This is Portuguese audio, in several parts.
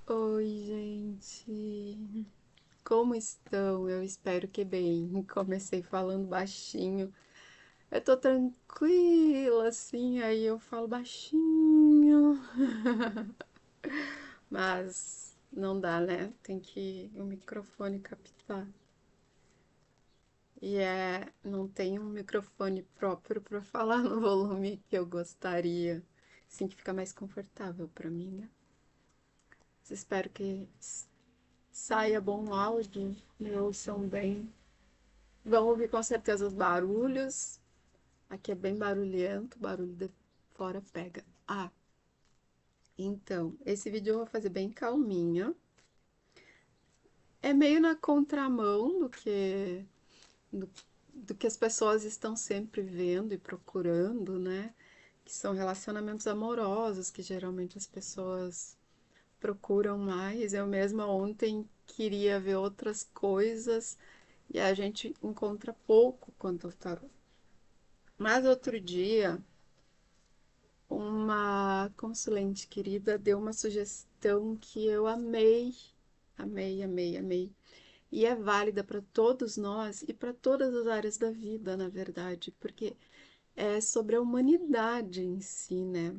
Oi, gente. Como estão? Eu espero que bem. Comecei falando baixinho. Eu tô tranquila, assim, aí eu falo baixinho. Mas não dá, né? Tem que o microfone captar. Não tem um microfone próprio para falar no volume que eu gostaria. Assim que fica mais confortável para mim, né? Mas espero que saia bom áudio, me ouçam bem. Vão ouvir com certeza os barulhos. Aqui é bem barulhento, barulho de fora pega. Ah, então, esse vídeo eu vou fazer bem calminha. É meio na contramão do, do que as pessoas estão sempre vendo e procurando, né? Que são relacionamentos amorosos, que geralmente as pessoas procuram mais. Eu mesma ontem queria ver outras coisas e a gente encontra pouco quando tá. Mas outro dia, uma consulente querida deu uma sugestão que eu amei, amei, amei, amei. E é válida para todos nós e para todas as áreas da vida, na verdade, porque é sobre a humanidade em si, né?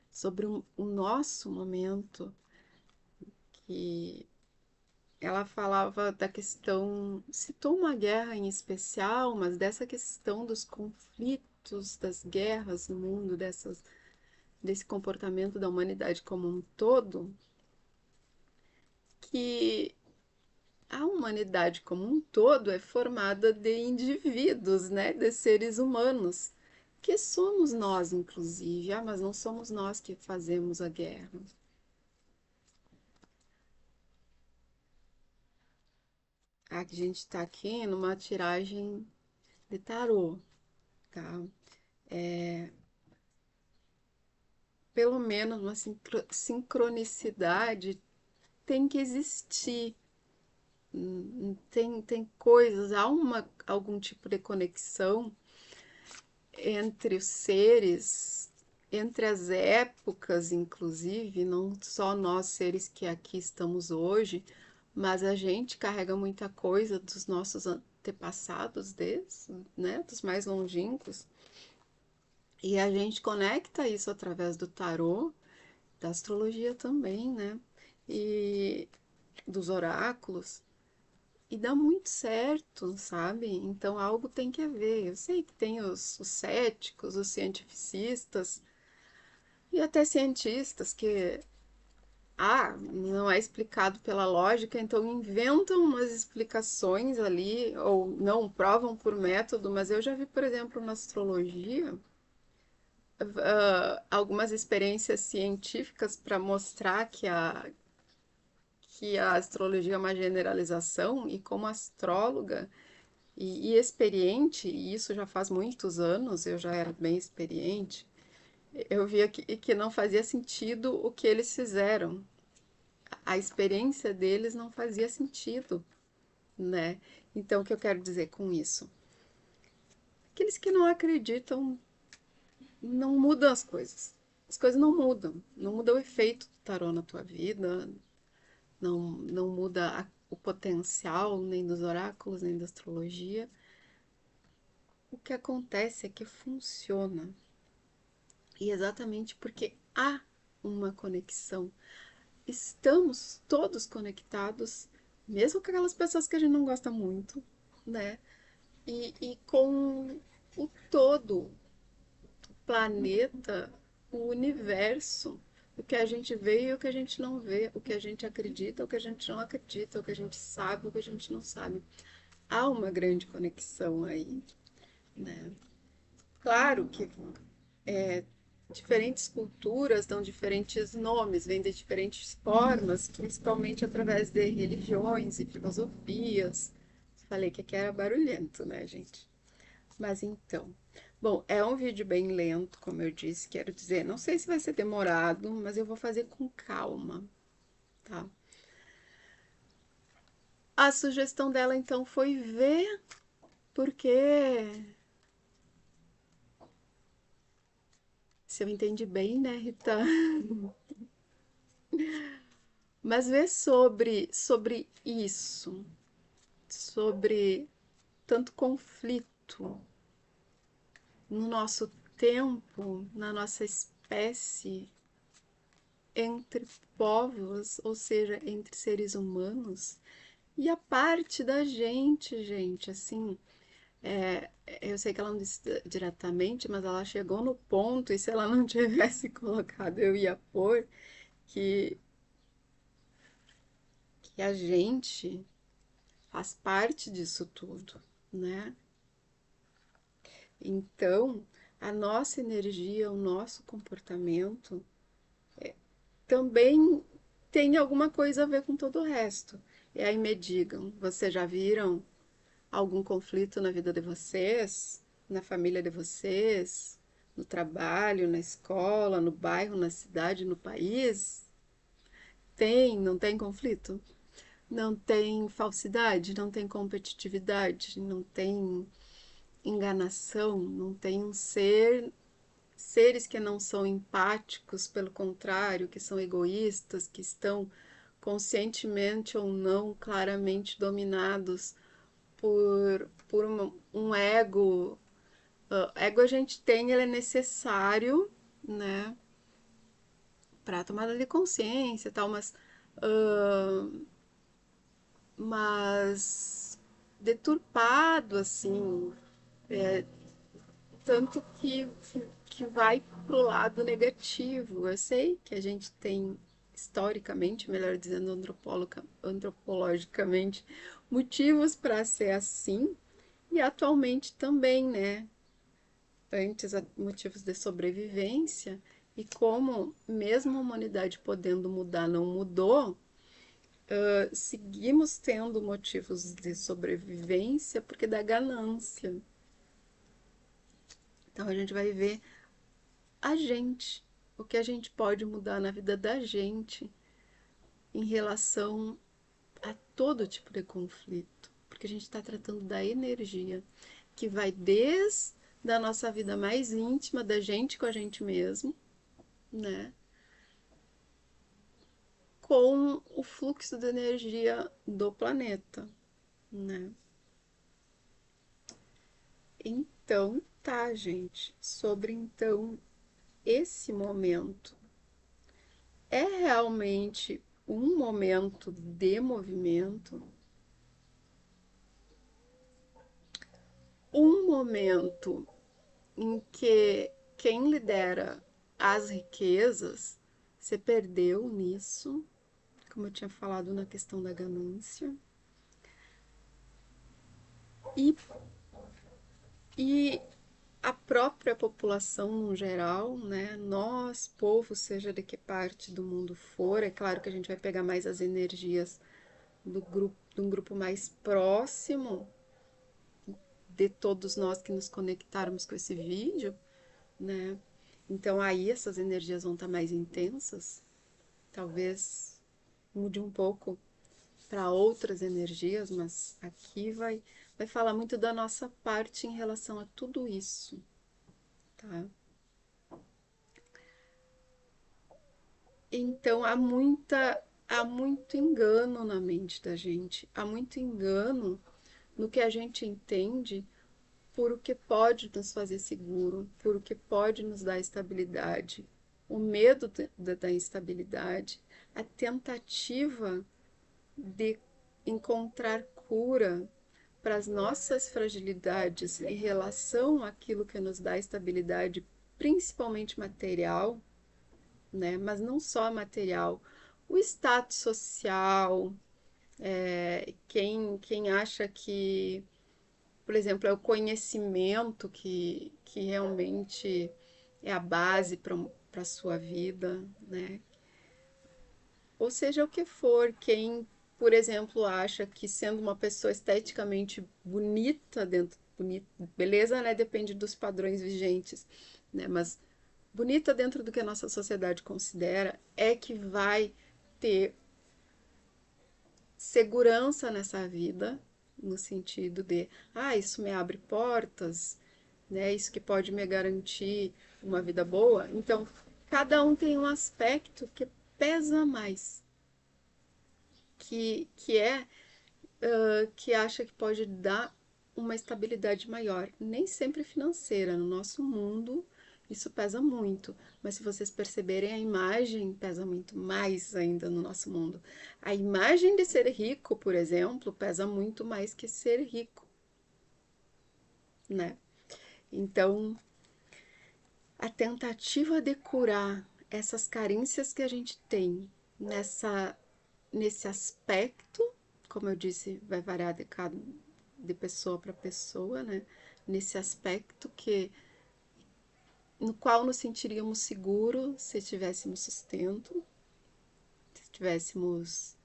Sobre o nosso momento, que ela falava da questão, citou uma guerra em especial, mas dessa questão dos conflitos, das guerras no mundo, desse comportamento da humanidade como um todo, que a humanidade como um todo é formada de indivíduos, né, de seres humanos, que somos nós, inclusive. Ah, mas não somos nós que fazemos a guerra. A gente está aqui numa tiragem de tarô, tá? Pelo menos uma sincronicidade tem que existir. Tem coisas, algum tipo de conexão entre os seres, entre as épocas, inclusive, não só nós seres que aqui estamos hoje, mas a gente carrega muita coisa dos nossos antepassados, né, dos mais longínquos, e a gente conecta isso através do tarô, da astrologia também, né, e dos oráculos. E dá muito certo, sabe? Então algo tem que haver. Eu sei que tem os céticos, os cientificistas e até cientistas que, não é explicado pela lógica, então inventam umas explicações ali, ou não provam por método, mas eu já vi, por exemplo, na astrologia, algumas experiências científicas para mostrar que a astrologia é uma generalização e como astróloga e experiente, e isso já faz muitos anos, eu já era bem experiente, eu via que não fazia sentido o que eles fizeram. A experiência deles não fazia sentido, né? Então, o que eu quero dizer com isso? Aqueles que não acreditam não mudam as coisas. As coisas não mudam. Não muda o efeito do tarô na tua vida, não muda o potencial nem dos oráculos, nem da astrologia. O que acontece é que funciona. E exatamente porque há uma conexão. Estamos todos conectados, mesmo com aquelas pessoas que a gente não gosta muito, né? E com o todo, o planeta, o universo, o que a gente vê e o que a gente não vê, o que a gente acredita, o que a gente não acredita, o que a gente sabe, o que a gente não sabe. Há uma grande conexão aí, né? Claro que diferentes culturas dão diferentes nomes, vêm de diferentes formas, principalmente através de religiões e filosofias. Falei que aqui era barulhento, né, gente? Mas então. Bom, é um vídeo bem lento, como eu disse, quero dizer. Não sei se vai ser demorado, mas eu vou fazer com calma, tá? A sugestão dela então foi ver, porque se eu entendi bem, né, Rita? Mas vê sobre isso, sobre tanto conflito no nosso tempo, na nossa espécie, entre povos, ou seja, entre seres humanos, e a parte da gente, assim, é, eu sei que ela não disse diretamente, mas ela chegou no ponto, e se ela não tivesse colocado, eu ia pôr, que, que a gente faz parte disso tudo, né? Então, a nossa energia, o nosso comportamento também tem alguma coisa a ver com todo o resto. E aí me digam, vocês já viram algum conflito na vida de vocês, na família de vocês, no trabalho, na escola, no bairro, na cidade, no país? Tem, não tem conflito? Não tem falsidade, não tem competitividade, não tem enganação, não tem seres que não são empáticos, pelo contrário, que são egoístas, que estão conscientemente ou não claramente dominados por um ego. Ego a gente tem, ele é necessário, né, para a tomada de consciência e tal, mas deturpado, assim, tanto que vai pro lado negativo. Eu sei que a gente tem, historicamente, melhor dizendo, antropologicamente, motivos para ser assim, e atualmente também, né? Antes, motivos de sobrevivência, e como, mesmo a humanidade podendo mudar, não mudou, seguimos tendo motivos de sobrevivência porque da ganância. Então a gente vai ver a gente, o que a gente pode mudar na vida da gente em relação a todo tipo de conflito, porque a gente está tratando da energia que vai desde a nossa vida mais íntima, da gente com a gente mesmo, né? Com o fluxo de energia do planeta, né? Então, tá, gente, sobre então esse momento é realmente um momento de movimento, um momento em que quem lidera as riquezas se perdeu nisso, como eu tinha falado na questão da ganância, e, e a própria população no geral, né? Nós, povo, seja de que parte do mundo for, é claro que a gente vai pegar mais as energias do grupo, de um grupo mais próximo de todos nós que nos conectarmos com esse vídeo, né? Então aí essas energias vão estar mais intensas, talvez mude um pouco para outras energias, mas aqui vai falar muito da nossa parte em relação a tudo isso, tá? Então há muito engano na mente da gente, há muito engano no que a gente entende por o que pode nos fazer seguro, por o que pode nos dar estabilidade. O medo da instabilidade, a tentativa de encontrar cura para as nossas fragilidades em relação àquilo que nos dá estabilidade, principalmente material, né? Mas não só material, o status social, quem acha que, por exemplo, é o conhecimento que realmente é a base para a sua vida, né? Ou seja, o que for, quem, por exemplo, acha que sendo uma pessoa esteticamente bonita dentro, bonita, beleza, né? Depende dos padrões vigentes, né? Mas bonita dentro do que a nossa sociedade considera é que vai ter segurança nessa vida, no sentido de, isso me abre portas, né? Isso que pode me garantir uma vida boa. Então, cada um tem um aspecto que pesa mais, que acha que pode dar uma estabilidade maior, nem sempre financeira. No nosso mundo, isso pesa muito, mas se vocês perceberem, a imagem pesa muito mais ainda no nosso mundo. A imagem de ser rico, por exemplo, pesa muito mais que ser rico, né? Então, a tentativa de curar essas carências que a gente tem nesse aspecto, como eu disse, vai variar de pessoa para pessoa, né? Nesse aspecto no qual nos sentiríamos seguros se tivéssemos sustento, se estivéssemos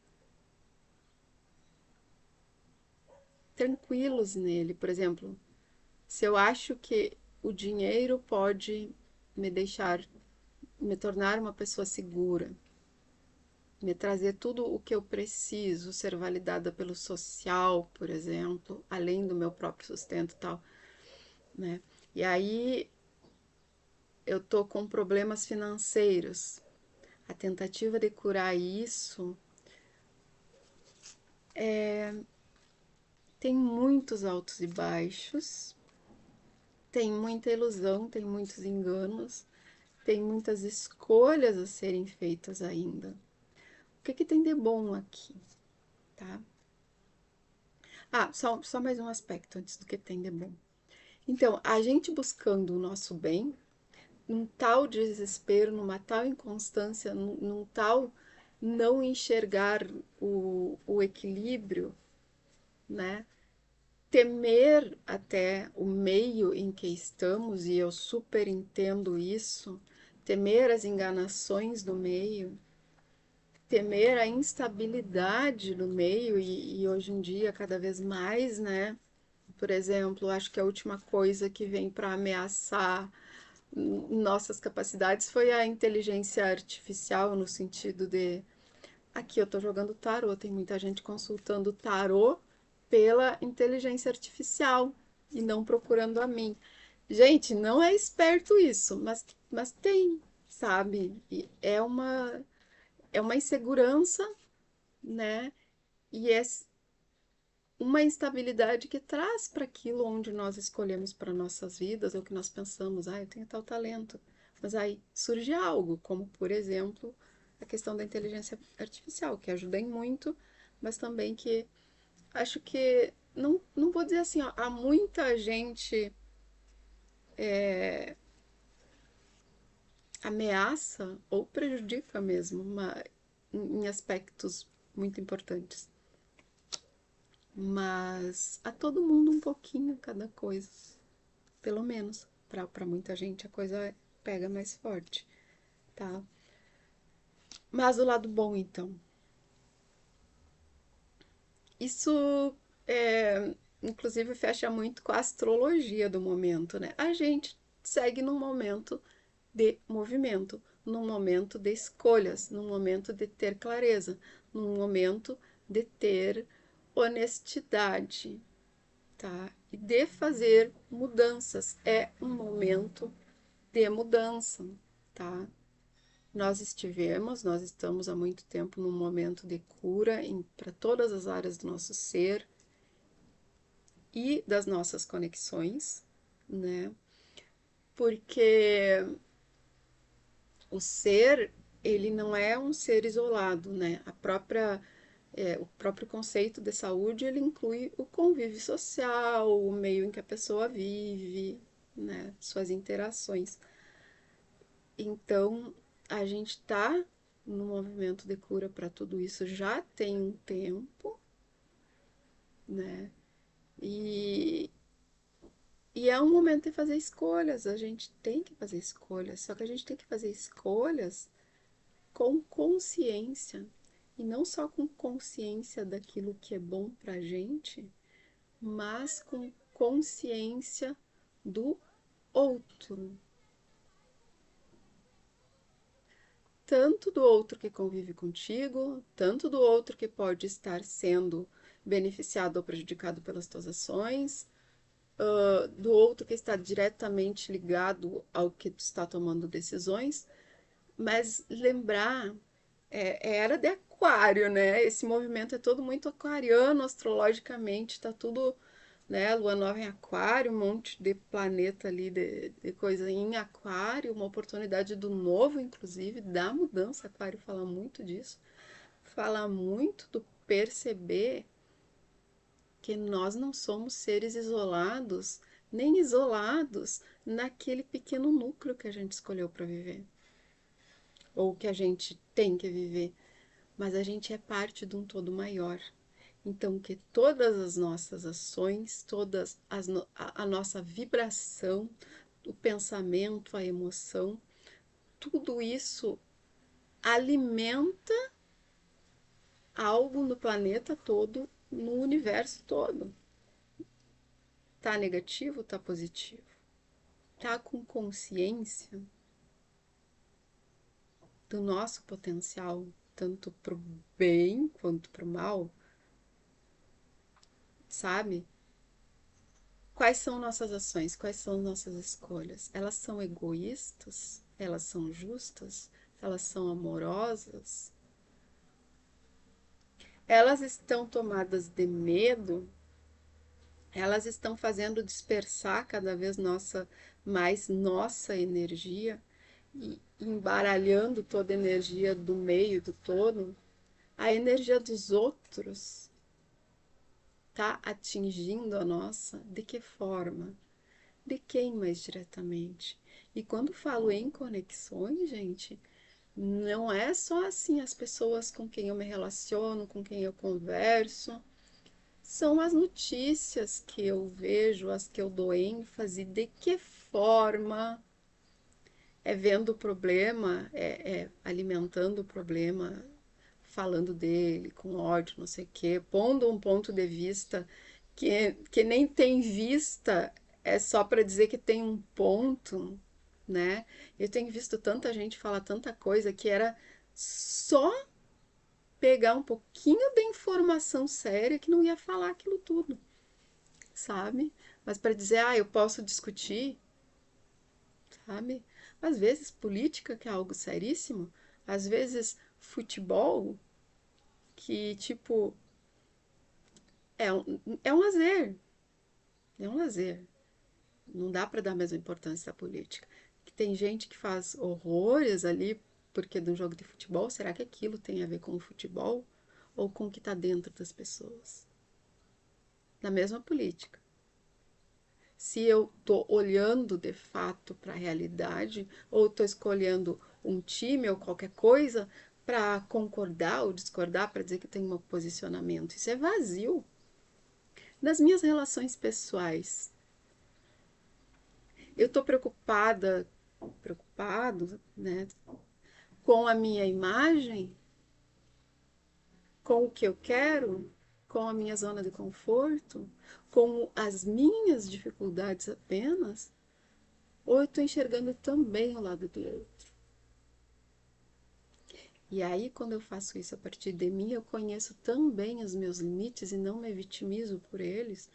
tranquilos nele. Por exemplo, se eu acho que o dinheiro pode me deixar, me tornar uma pessoa segura, me trazer tudo o que eu preciso, ser validada pelo social, por exemplo, além do meu próprio sustento e tal, né? E aí eu tô com problemas financeiros. A tentativa de curar isso tem muitos altos e baixos, tem muita ilusão, tem muitos enganos, tem muitas escolhas a serem feitas ainda. O que tem de bom aqui, tá? Ah, só mais um aspecto antes do que tem de bom. Então, a gente buscando o nosso bem, num tal desespero, numa tal inconstância, num tal não enxergar o equilíbrio, né? Temer até o meio em que estamos, e eu super entendo isso, temer as enganações do meio, temer a instabilidade do meio, e hoje em dia cada vez mais, né? Por exemplo, acho que a última coisa que vem para ameaçar nossas capacidades foi a inteligência artificial, no sentido de aqui eu estou jogando tarô, tem muita gente consultando tarô pela inteligência artificial e não procurando a mim. Gente, não é esperto isso, mas tem, sabe? E é uma insegurança, né? E é uma instabilidade que traz para aquilo onde nós escolhemos para nossas vidas, ou que nós pensamos, ah, eu tenho tal talento. Mas aí surge algo, como por exemplo a questão da inteligência artificial, que ajuda em muito, mas também que acho que, não vou dizer assim, ó, há muita gente ameaça ou prejudica mesmo em aspectos muito importantes. Mas a todo mundo um pouquinho cada coisa. Pelo menos, para muita gente a coisa pega mais forte, tá? Mas o lado bom, então. Isso, inclusive, fecha muito com a astrologia do momento, né? A gente segue num momento de movimento, num momento de escolhas, num momento de ter clareza, num momento de ter honestidade, tá? E de fazer mudanças. É um momento de mudança, tá? Nós estamos há muito tempo num momento de cura para todas as áreas do nosso ser e das nossas conexões, né? Porque o ser, ele não é um ser isolado, né? O próprio conceito de saúde, ele inclui o convívio social, o meio em que a pessoa vive, né? Suas interações. Então, a gente está no movimento de cura para tudo isso já tem um tempo, né? E, e é um momento de fazer escolhas, a gente tem que fazer escolhas, só que a gente tem que fazer escolhas com consciência, e não só com consciência daquilo que é bom pra gente, mas com consciência do outro, tanto do outro que convive contigo, tanto do outro que pode estar sendo beneficiado ou prejudicado pelas tuas ações, do outro que está diretamente ligado ao que tu está tomando decisões, mas lembrar era de aquário, né? Esse movimento é todo muito aquariano astrologicamente, tá tudo, né? Lua nova em aquário, um monte de planeta ali, de coisa em aquário, uma oportunidade do novo, inclusive, da mudança. Aquário fala muito disso, fala muito do perceber que nós não somos seres isolados, nem isolados naquele pequeno núcleo que a gente escolheu para viver, ou que a gente tem que viver, mas a gente é parte de um todo maior. Então, que todas as nossas ações, a nossa vibração, o pensamento, a emoção, tudo isso alimenta algo no planeta todo, no universo todo. Tá negativo, tá positivo. Tá com consciência do nosso potencial, tanto pro bem quanto pro mal, sabe? Quais são nossas ações? Quais são nossas escolhas? Elas são egoístas? Elas são justas? Elas são amorosas? Elas estão tomadas de medo? Elas estão fazendo dispersar cada vez mais nossa energia e embaralhando toda a energia do meio, do todo? A energia dos outros está atingindo a nossa? De que forma? De quem mais diretamente? E quando falo em conexões, gente, não é só assim as pessoas com quem eu me relaciono, com quem eu converso. São as notícias que eu vejo, as que eu dou ênfase, de que forma é vendo o problema, é alimentando o problema, falando dele com ódio, não sei o quê, pondo um ponto de vista que nem tem vista, é só para dizer que tem um ponto, né? Eu tenho visto tanta gente falar tanta coisa que era só pegar um pouquinho de informação séria que não ia falar aquilo tudo, sabe? Mas para dizer, eu posso discutir, sabe? Às vezes política, que é algo seríssimo, às vezes futebol, que tipo é um lazer, é um lazer. Não dá para dar a mesma importância à política. Que tem gente que faz horrores ali porque de um jogo de futebol, será que aquilo tem a ver com o futebol ou com o que está dentro das pessoas? Na mesma política. Se eu estou olhando de fato para a realidade ou estou escolhendo um time ou qualquer coisa para concordar ou discordar, para dizer que tem um posicionamento, isso é vazio. Nas minhas relações pessoais, eu estou preocupado, né, com a minha imagem, com o que eu quero, com a minha zona de conforto, com as minhas dificuldades apenas, ou eu estou enxergando também o lado do outro? E aí, quando eu faço isso a partir de mim, eu conheço também os meus limites e não me vitimizo por eles,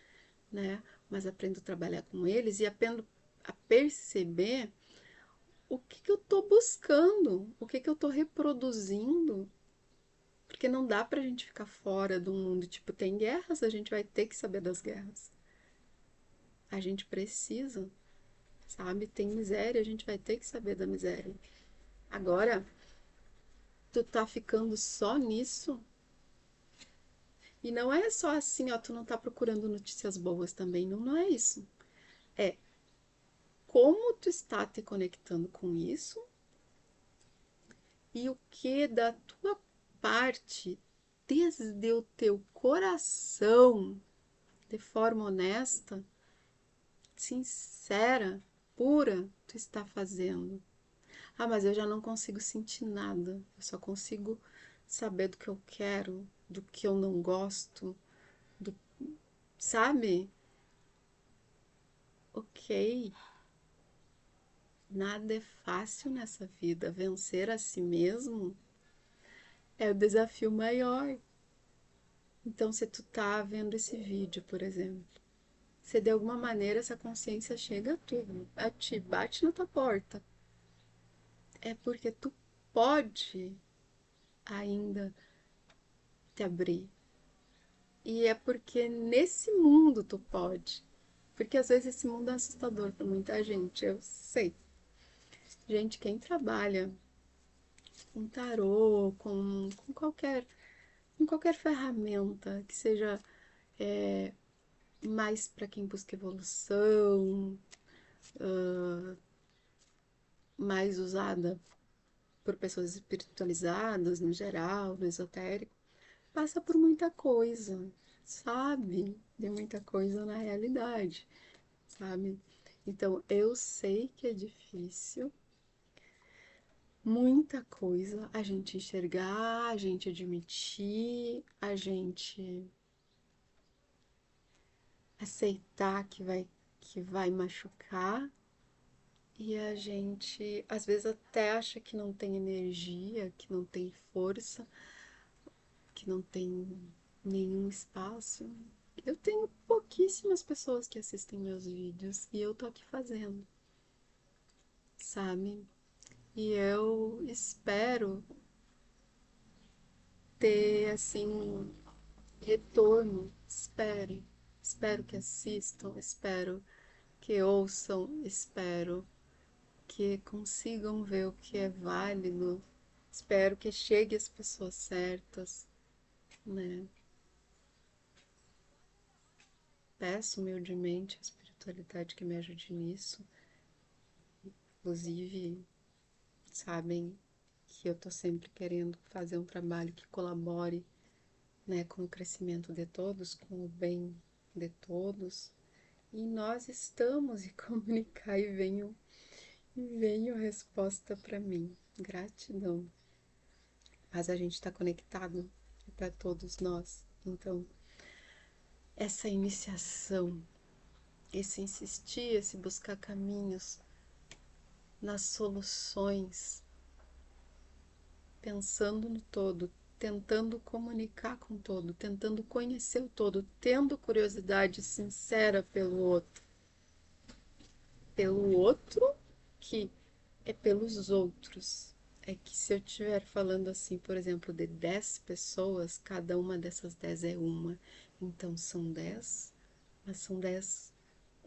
né? Mas aprendo a trabalhar com eles e aprendo a perceber o que eu estou buscando, o que eu estou reproduzindo. Porque não dá pra gente ficar fora do mundo. Tipo, tem guerras, a gente vai ter que saber das guerras. A gente precisa, sabe? Tem miséria, a gente vai ter que saber da miséria. Agora, tu tá ficando só nisso? E não é só assim, ó, tu não tá procurando notícias boas também. Não, não é isso. É como tu está te conectando com isso e o que da tua parte, desde o teu coração, de forma honesta, sincera, pura, tu está fazendo. Mas eu já não consigo sentir nada. Eu só consigo saber do que eu quero, do que eu não gosto, do, sabe? Ok, nada é fácil nessa vida. Vencer a si mesmo é o desafio maior. Então, se tu tá vendo esse vídeo, por exemplo, se de alguma maneira essa consciência chega a ti, bate na tua porta, é porque tu pode, ainda te abrir. E é porque nesse mundo tu pode. Porque às vezes esse mundo é assustador para muita gente, eu sei. Gente, quem trabalha com tarô, com qualquer ferramenta que seja mais para quem busca evolução, mais usada por pessoas espiritualizadas no geral, no esotérico, passa por muita coisa, sabe? De muita coisa na realidade, sabe? Então eu sei que é difícil, muita coisa a gente enxergar, a gente admitir, a gente aceitar que vai machucar e a gente às vezes até acha que não tem energia, que não tem força, que não tem nenhum espaço. Eu tenho pouquíssimas pessoas que assistem meus vídeos e eu tô aqui fazendo, sabe? E eu espero ter assim retorno, espero que assistam, espero que ouçam, espero que consigam ver o que é válido, espero que chegue às pessoas certas, né? Peço humildemente a espiritualidade que me ajude nisso. Inclusive, sabem que eu tô sempre querendo fazer um trabalho que colabore, né, com o crescimento de todos, com o bem de todos. E nós estamos em comunicar e venham resposta para mim. Gratidão. Mas a gente está conectado para todos nós. Então, essa iniciação, esse insistir, esse buscar caminhos nas soluções, pensando no todo, tentando comunicar com o todo, tentando conhecer o todo, tendo curiosidade sincera pelo outro que é pelos outros. É que se eu estiver falando assim, por exemplo, de 10 pessoas, cada uma dessas 10 é uma. Então são 10, mas são 10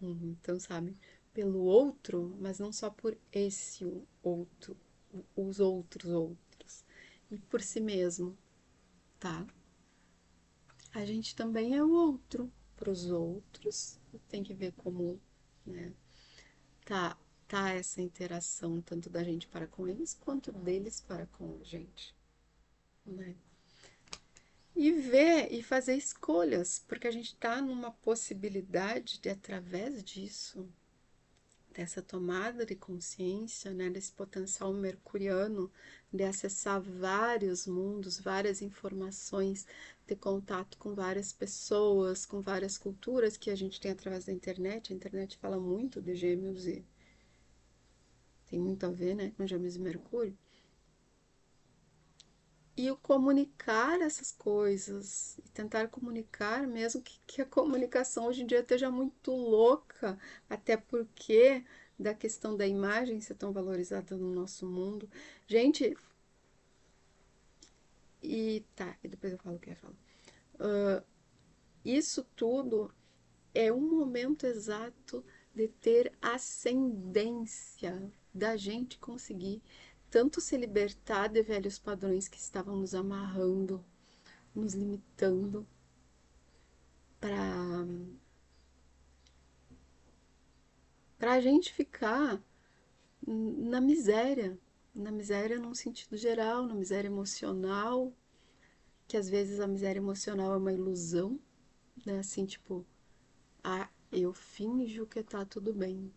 um. Então, sabe? Pelo outro, mas não só por esse outro, os outros. E por si mesmo, tá? A gente também é o outro para os outros. Tem que ver como, né, tá, tá essa interação tanto da gente para com eles quanto deles para com a gente, né? E ver e fazer escolhas, porque a gente está numa possibilidade de, através disso, dessa tomada de consciência, né, desse potencial mercuriano, de acessar vários mundos, várias informações, ter contato com várias pessoas, com várias culturas que a gente tem através da internet. A internet fala muito de Gêmeos e tem muito a ver, né, com Gêmeos e Mercúrio. E o comunicar essas coisas, e tentar comunicar, mesmo que a comunicação hoje em dia esteja muito louca, até porque da questão da imagem ser tão valorizada no nosso mundo. Gente, e tá, e depois eu falo o que eu falo. Isso tudo é um momento exato de ter ascendência, da gente conseguir tanto se libertar de velhos padrões que estavam nos amarrando, nos limitando, para a gente ficar na miséria num sentido geral, na miséria emocional, que às vezes a miséria emocional é uma ilusão, né? Assim, tipo, ah, eu finjo que tá tudo bem,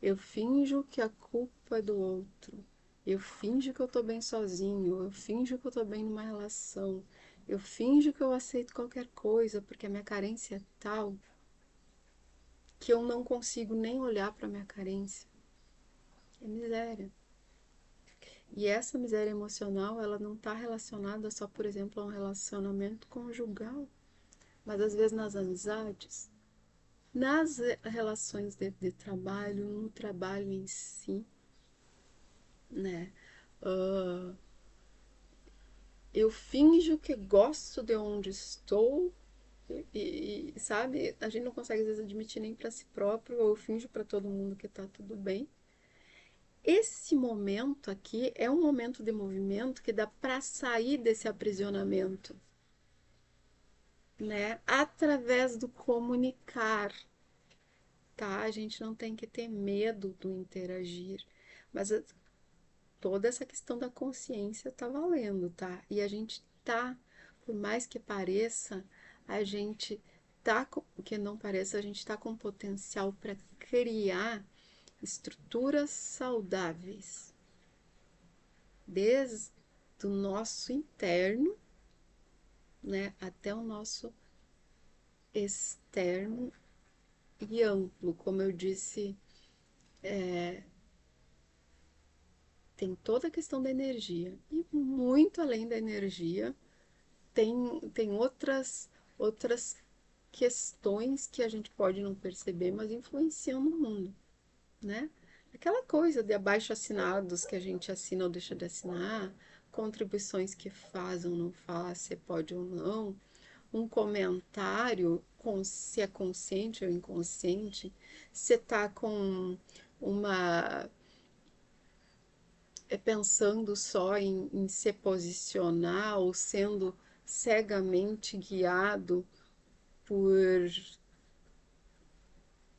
eu finjo que a culpa é do outro, eu finjo que eu tô bem sozinho, eu finjo que eu tô bem numa relação, eu finjo que eu aceito qualquer coisa porque a minha carência é tal que eu não consigo nem olhar para minha carência. É miséria. E essa miséria emocional, ela não está relacionada só, por exemplo, a um relacionamento conjugal, mas às vezes nas amizades, nas relações de trabalho, no trabalho em si, né? Uh, Eu finjo que gosto de onde estou sabe, a gente não consegue às vezes admitir nem para si próprio, ou eu finjo para todo mundo que tá tudo bem. Esse momento aqui é um momento de movimento que dá para sair desse aprisionamento, né? Através do comunicar, tá? A gente não tem que ter medo do interagir, mas toda essa questão da consciência tá valendo, tá? E a gente tá, por mais que pareça, a gente tá com, que não pareça, a gente tá com potencial para criar estruturas saudáveis, desde o nosso interno, né, até o nosso externo e amplo. Como eu disse, tem toda a questão da energia e muito além da energia tem outras questões que a gente pode não perceber, mas influenciam no mundo, né? Aquela coisa de abaixo-assinados que a gente assina ou deixa de assinar, contribuições que faz ou não faz, se pode ou não, um comentário, se é consciente ou inconsciente, se tá com uma pensando só em se posicionar ou sendo cegamente guiado por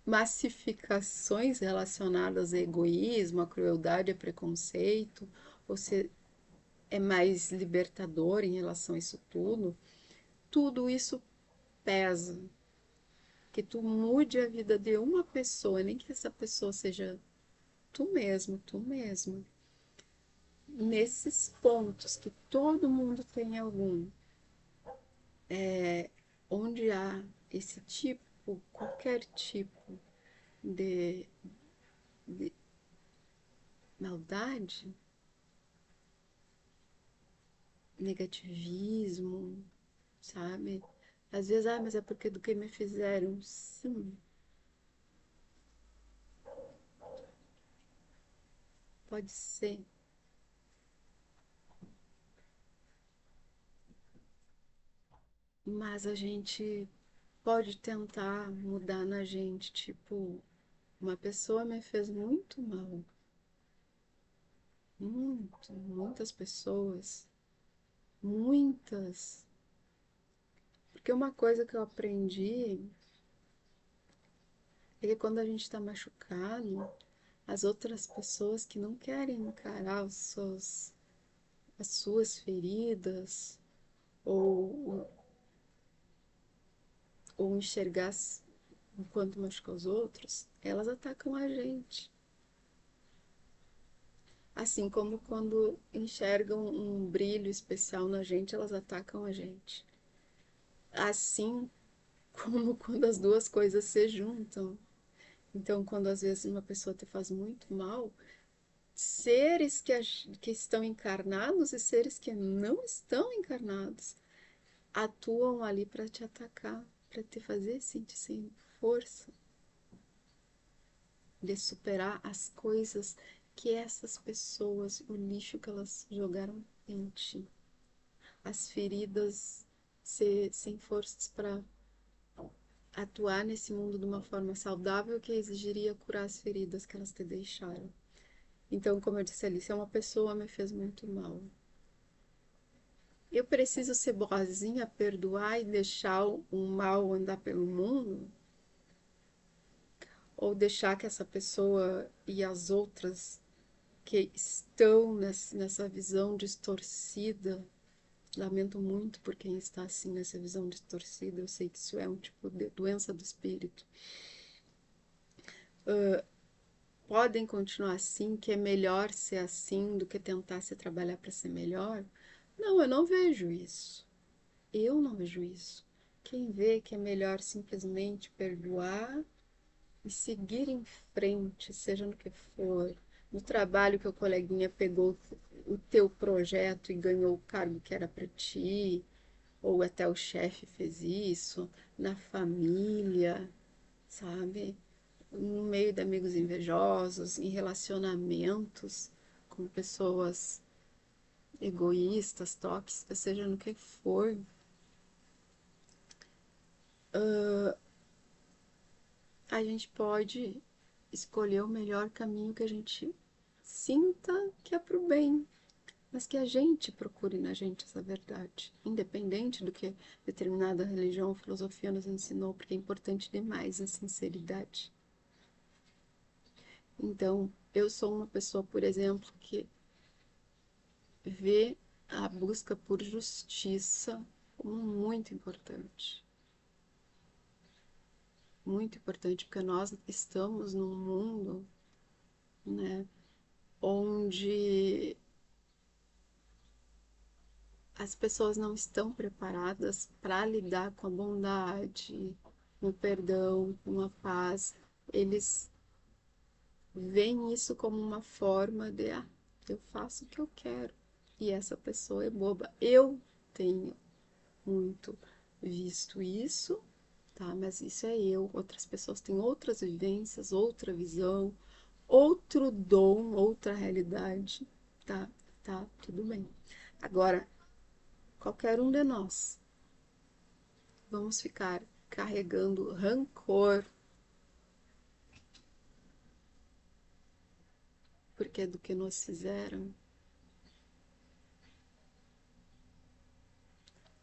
massificações relacionadas a egoísmo, a crueldade, a preconceito, ou se é mais libertador em relação a isso tudo, tudo isso pesa. Que tu mude a vida de uma pessoa, nem que essa pessoa seja tu mesmo, nesses pontos que todo mundo tem algum, onde há esse tipo, qualquer tipo de, de maldade, negativismo, sabe? Às vezes, mas é porque do que me fizeram. Sim, pode ser. Mas a gente pode tentar mudar na gente. Tipo, uma pessoa me fez muito mal. Muitas pessoas. Muitas. Porque uma coisa que eu aprendi é que quando a gente está machucado, as outras pessoas que não querem encarar as suas feridas ou, ou enxergar o quanto machucou os outros, elas atacam a gente. Assim como quando enxergam um brilho especial na gente, elas atacam a gente. Assim como quando as duas coisas se juntam. Então, quando às vezes uma pessoa te faz muito mal, seres que estão encarnados e seres que não estão encarnados atuam ali para te atacar, para te fazer sentir sem força, de superar as coisas que essas pessoas, o lixo que elas jogaram em ti, as feridas, sem forças para atuar nesse mundo de uma forma saudável que exigiria curar as feridas que elas te deixaram. Então, como eu disse ali, se uma pessoa me fez muito mal, eu preciso ser boazinha, perdoar e deixar o mal andar pelo mundo? Ou deixar que essa pessoa e as outras que estão nessa visão distorcida, lamento muito por quem está assim nessa visão distorcida, eu sei que isso é um tipo de doença do espírito, podem continuar assim, que é melhor ser assim do que tentar se trabalhar para ser melhor? Não, eu não vejo isso. Eu não vejo isso. Quem vê que é melhor simplesmente perdoar e seguir em frente, seja no que for, no trabalho que o coleguinha pegou o teu projeto e ganhou o cargo que era para ti, ou até o chefe fez isso, na família, sabe? No meio de amigos invejosos, em relacionamentos com pessoas egoístas, tóxicas, seja no que for, a gente pode escolher o melhor caminho que a gente sinta que é pro bem, mas que a gente procure na gente essa verdade, independente do que determinada religião ou filosofia nos ensinou, porque é importante demais a sinceridade. Então, eu sou uma pessoa, por exemplo, que vê a busca por justiça como muito importante, porque nós estamos num mundo, né, onde as pessoas não estão preparadas para lidar com a bondade, com o perdão, com a paz. Eles veem isso como uma forma de, eu faço o que eu quero e essa pessoa é boba. Eu tenho muito visto isso, tá? Mas isso é eu. Outras pessoas têm outras vivências, outra visão, outro dom, outra realidade, tá? Tá, tudo bem. Agora, qualquer um de nós vamos ficar carregando rancor porque é do que nos fizeram.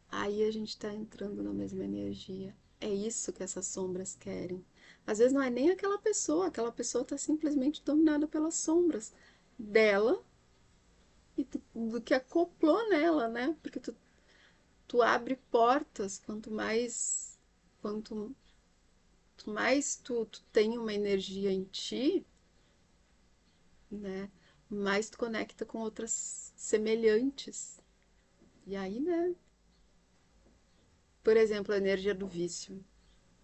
Aí a gente está entrando na mesma energia. É isso que essas sombras querem. Às vezes não é nem aquela pessoa está simplesmente dominada pelas sombras dela e do que acoplou nela, né? Porque tu abre portas, quanto mais tu tem uma energia em ti, né? Mais tu conecta com outras semelhantes. E aí, né? Por exemplo, a energia do vício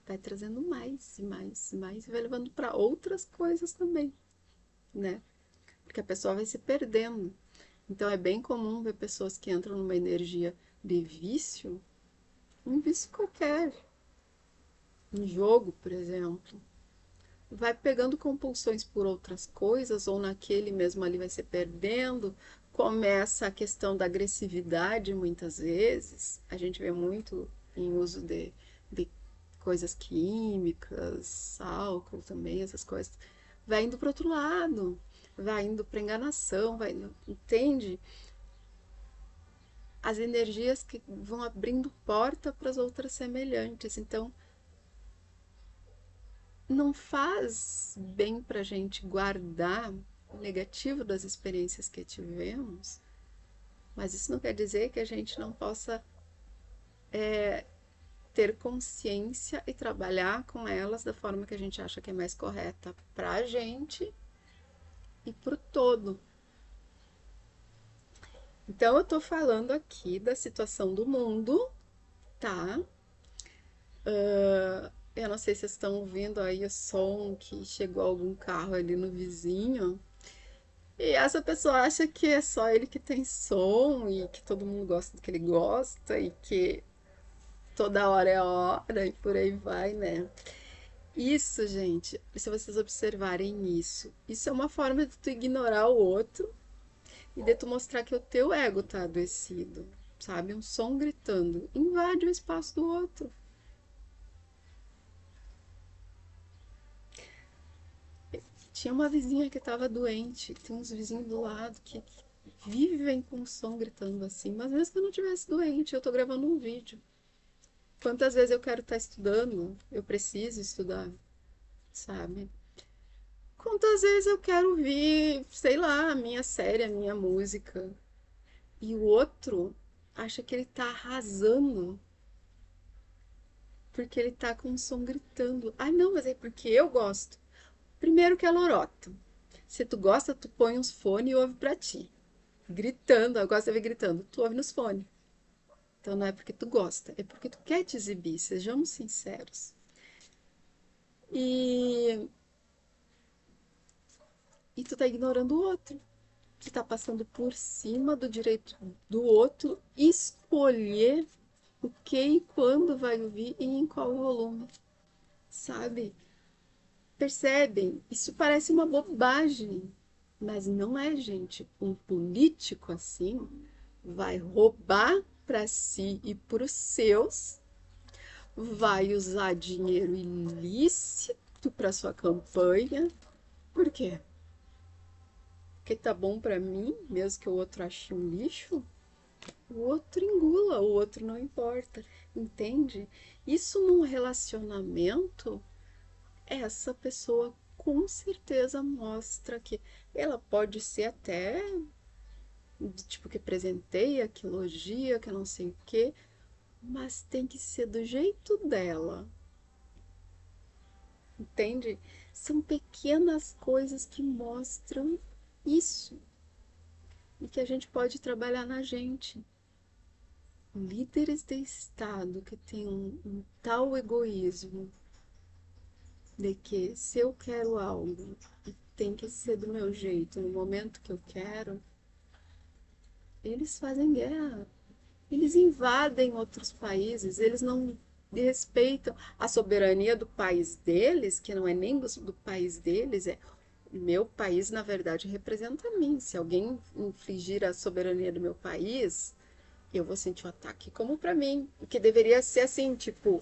vai trazendo mais e mais e mais e vai levando para outras coisas também, né? Porque a pessoa vai se perdendo. Então é bem comum ver pessoas que entram numa energia de vício, um vício qualquer, um jogo, por exemplo, vai pegando compulsões por outras coisas, ou naquele mesmo ali vai se perdendo. Começa a questão da agressividade, muitas vezes. A gente vê muito em uso de coisas químicas, álcool também, essas coisas. Vai indo para outro lado, vai indo para enganação, vai, entende? As energias que vão abrindo porta para as outras semelhantes. Então, não faz bem para a gente guardar o negativo das experiências que tivemos, mas isso não quer dizer que a gente não possa ter consciência e trabalhar com elas da forma que a gente acha que é mais correta para a gente e para o todo. Então, eu estou falando aqui da situação do mundo, tá? Eu não sei se vocês estão ouvindo aí o som que chegou algum carro ali no vizinho. E essa pessoa acha que é só ele que tem som e que todo mundo gosta do que ele gosta e que toda hora é hora e por aí vai, né? Isso, gente, se vocês observarem isso, isso é uma forma de tu ignorar o outro e de tu mostrar que o teu ego tá adoecido, sabe? Um som gritando invade o espaço do outro. Tinha uma vizinha que estava doente, tem uns vizinhos do lado que vivem com o som gritando assim, mas mesmo que eu não tivesse doente, eu tô gravando um vídeo. Quantas vezes eu quero estar estudando, eu preciso estudar, sabe? Quantas vezes eu quero ouvir, sei lá, a minha série, a minha música, e o outro acha que ele tá arrasando porque ele tá com o som gritando. Ai, não, mas é porque eu gosto. Primeiro que é lorota. Se tu gosta, tu põe uns fones e ouve pra ti. Gritando, eu gosto de ver gritando. Tu ouve nos fones. Então não é porque tu gosta, é porque tu quer te exibir, sejamos sinceros. E, e tu tá ignorando o outro. Tu tá passando por cima do direito do outro escolher o que e quando vai ouvir e em qual volume, sabe? Percebem? Isso parece uma bobagem, mas não é, gente. Um político assim vai roubar para si e para os seus, vai usar dinheiro ilícito para sua campanha. Por quê? Porque tá bom para mim, mesmo que o outro ache um lixo? O outro engula, o outro não importa, entende? Isso num relacionamento, essa pessoa com certeza mostra que ela pode ser até tipo que presenteia, que elogia, que não sei o quê, mas tem que ser do jeito dela, entende? São pequenas coisas que mostram isso e que a gente pode trabalhar na gente. Líderes de Estado que têm um tal egoísmo de que se eu quero algo tem que ser do meu jeito, no momento que eu quero, eles fazem guerra, eles invadem outros países, eles não respeitam a soberania do país deles, que não é nem do país deles, é meu país, na verdade, representa a mim. Se alguém infringir a soberania do meu país, eu vou sentir o ataque como para mim, o que deveria ser assim, tipo,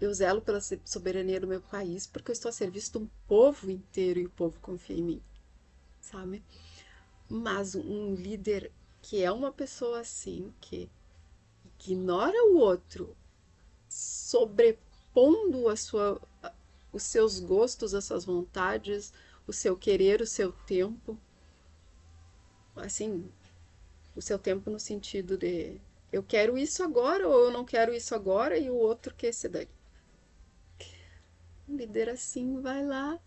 eu zelo pela soberania do meu país porque eu estou a serviço de um povo inteiro e o povo confia em mim, sabe? Mas um líder que é uma pessoa assim, que ignora o outro, sobrepondo os seus gostos, as suas vontades, o seu querer, o seu tempo, assim, o seu tempo no sentido de eu quero isso agora ou eu não quero isso agora e o outro quer se dane. Um líder assim vai lá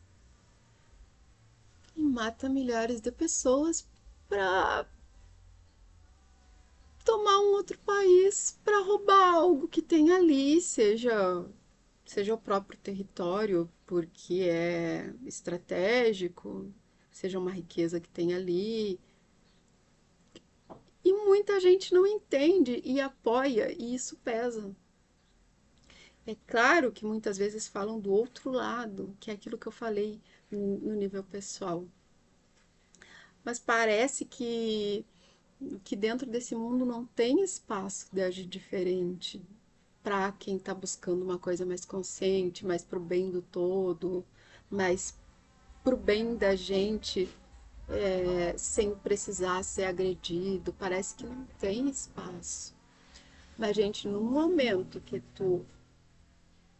e mata milhares de pessoas para tomar um outro país, para roubar algo que tem ali, seja o próprio território, porque é estratégico, seja uma riqueza que tem ali. E muita gente não entende e apoia, e isso pesa. É claro que muitas vezes falam do outro lado, que é aquilo que eu falei no nível pessoal. Mas parece que dentro desse mundo não tem espaço de agir diferente para quem está buscando uma coisa mais consciente, mais pro bem do todo, mais pro bem da gente, sem precisar ser agredido. Parece que não tem espaço. Mas, gente, no momento que tu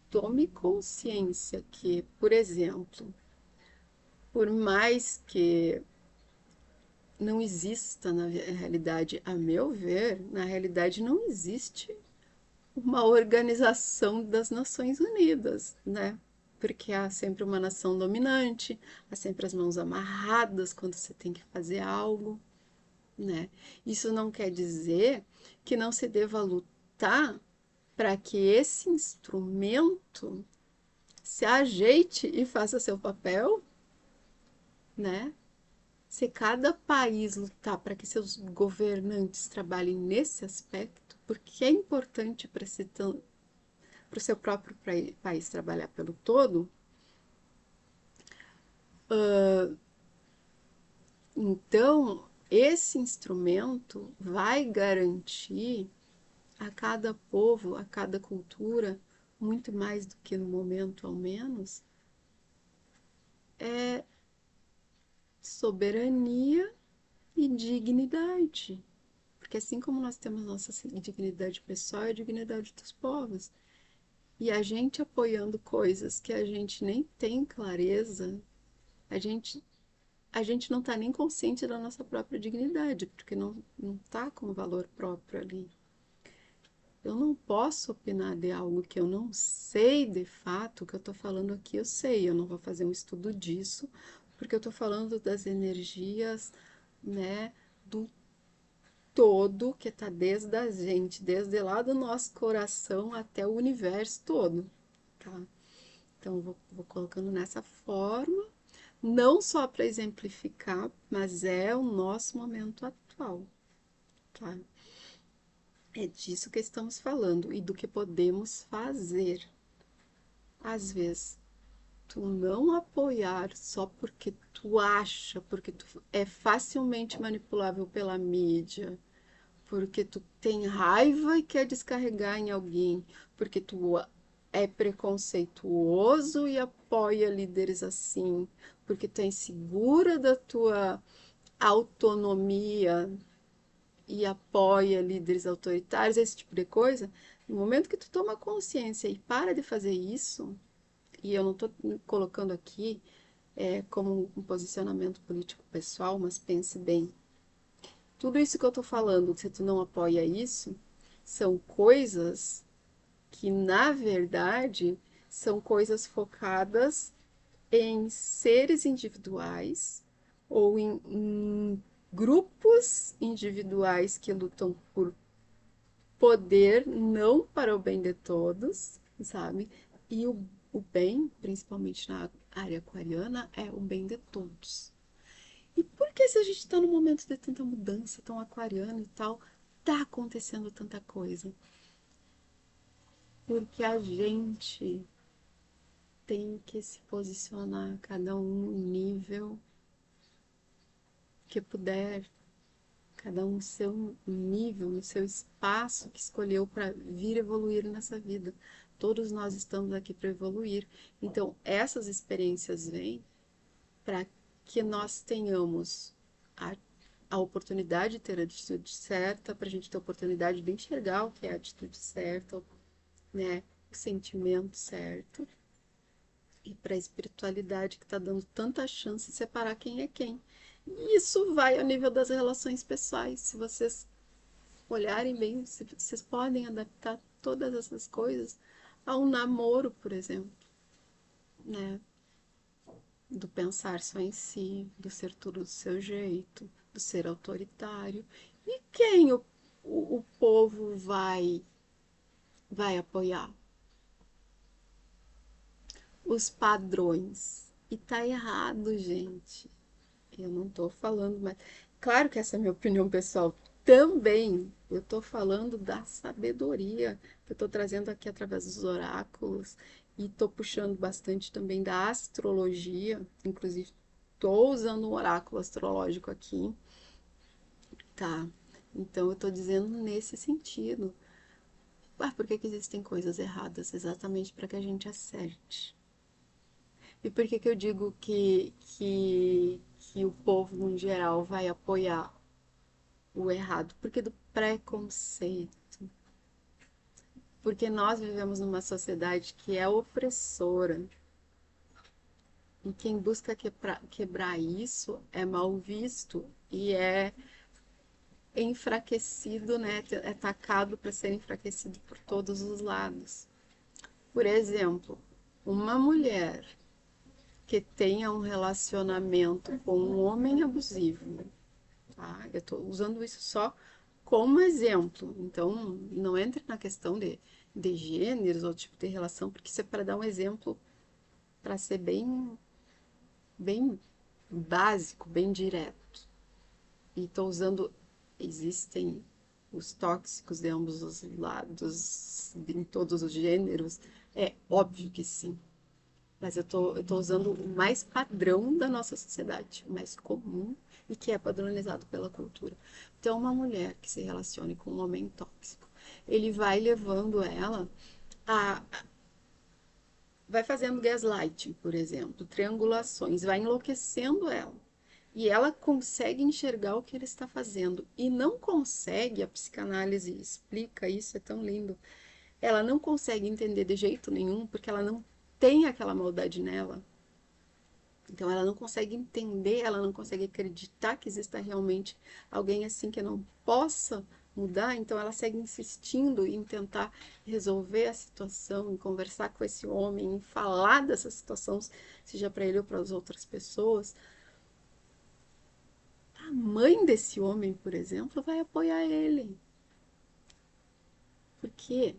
tome consciência que, por exemplo, por mais que não exista na realidade, a meu ver, na realidade não existe uma organização das Nações Unidas, né? Porque há sempre uma nação dominante, há sempre as mãos amarradas quando você tem que fazer algo, né? Isso não quer dizer que não se deva lutar para que esse instrumento se ajeite e faça seu papel, né? Se cada país lutar para que seus governantes trabalhem nesse aspecto, porque é importante para o seu próprio país trabalhar pelo todo, então esse instrumento vai garantir a cada povo, a cada cultura, muito mais do que no momento, ao menos, é soberania e dignidade. Porque assim como nós temos nossa dignidade pessoal, é a dignidade dos povos. E a gente apoiando coisas que a gente nem tem clareza, a gente, a gente não está nem consciente da nossa própria dignidade, porque não está com valor próprio ali. Eu não posso opinar de algo que eu não sei de fato, o que eu estou falando aqui eu sei, eu não vou fazer um estudo disso, porque eu estou falando das energias, né, do todo que está desde a gente, desde lá do nosso coração até o universo todo, tá? Então, vou colocando nessa forma, não só para exemplificar, mas é o nosso momento atual, tá? É disso que estamos falando e do que podemos fazer. Às vezes, tu não apoiar só porque tu acha, porque tu é facilmente manipulável pela mídia, porque tu tem raiva e quer descarregar em alguém, porque tu é preconceituoso e apoia líderes assim, porque tu é insegura da tua autonomia e apoia líderes autoritários, esse tipo de coisa. No momento que tu toma consciência e para de fazer isso, e eu não estou colocando aqui como um posicionamento político pessoal, mas pense bem, tudo isso que eu estou falando, se tu não apoia isso, são coisas que, na verdade, são coisas focadas em seres individuais ou em grupos individuais que lutam por poder, não para o bem de todos, sabe? E o bem, principalmente na área aquariana, é o bem de todos. E por que se a gente está num momento de tanta mudança, tão aquariano e tal, tá acontecendo tanta coisa? Porque a gente tem que se posicionar, cada um no nível que puder, cada um no seu nível, no seu espaço que escolheu para vir evoluir nessa vida. Todos nós estamos aqui para evoluir. Então, essas experiências vêm para que nós tenhamos a, a oportunidade de ter a atitude certa, para a gente ter a oportunidade de enxergar o que é a atitude certa, né? O sentimento certo. E para a espiritualidade que está dando tanta chance de separar quem é quem. E isso vai ao nível das relações pessoais. Se vocês olharem bem, vocês podem adaptar todas essas coisas a um namoro, por exemplo, né? Do pensar só em si, do ser tudo do seu jeito, do ser autoritário. E quem o povo vai apoiar? Os padrões. E tá errado, gente. Eu não tô falando, mas claro que essa é a minha opinião pessoal também. Eu tô falando da sabedoria que eu tô trazendo aqui através dos oráculos e tô puxando bastante também da astrologia, inclusive tô usando um oráculo astrológico aqui, tá? Então eu tô dizendo nesse sentido. Ah, por que que existem coisas erradas? Exatamente para que a gente acerte. E por que que eu digo que o povo, no geral, vai apoiar o errado? Porque do preconceito. Porque nós vivemos numa sociedade que é opressora. E quem busca quebrar isso é mal visto e é enfraquecido, né? É atacado para ser enfraquecido por todos os lados. Por exemplo, uma mulher que tenha um relacionamento com um homem abusivo, tá? Eu estou usando isso só como exemplo. Então, não entre na questão de gêneros ou tipo de relação, porque isso é para dar um exemplo para ser bem básico, bem direto. E estou usando, existem os tóxicos de ambos os lados, em todos os gêneros? É óbvio que sim. Mas eu tô usando o mais padrão da nossa sociedade, o mais comum e que é padronizado pela cultura. Então, uma mulher que se relacione com um homem tóxico, ele vai levando ela a. Vai fazendo gaslighting, por exemplo, triangulações, vai enlouquecendo ela. E ela consegue enxergar o que ele está fazendo. E não consegue, a psicanálise explica isso, é tão lindo. Ela não consegue entender de jeito nenhum, porque ela não tem aquela maldade nela. Então ela não consegue entender, ela não consegue acreditar que exista realmente alguém assim que não possa mudar, então ela segue insistindo em tentar resolver a situação, em conversar com esse homem, em falar dessa situação, seja para ele ou para as outras pessoas. A mãe desse homem, por exemplo, vai apoiar ele. Porque,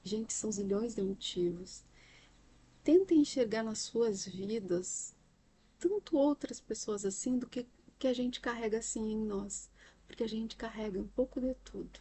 gente, são zilhões de motivos. Tentem enxergar nas suas vidas tanto outras pessoas assim do que a gente carrega assim em nós. Porque a gente carrega um pouco de tudo.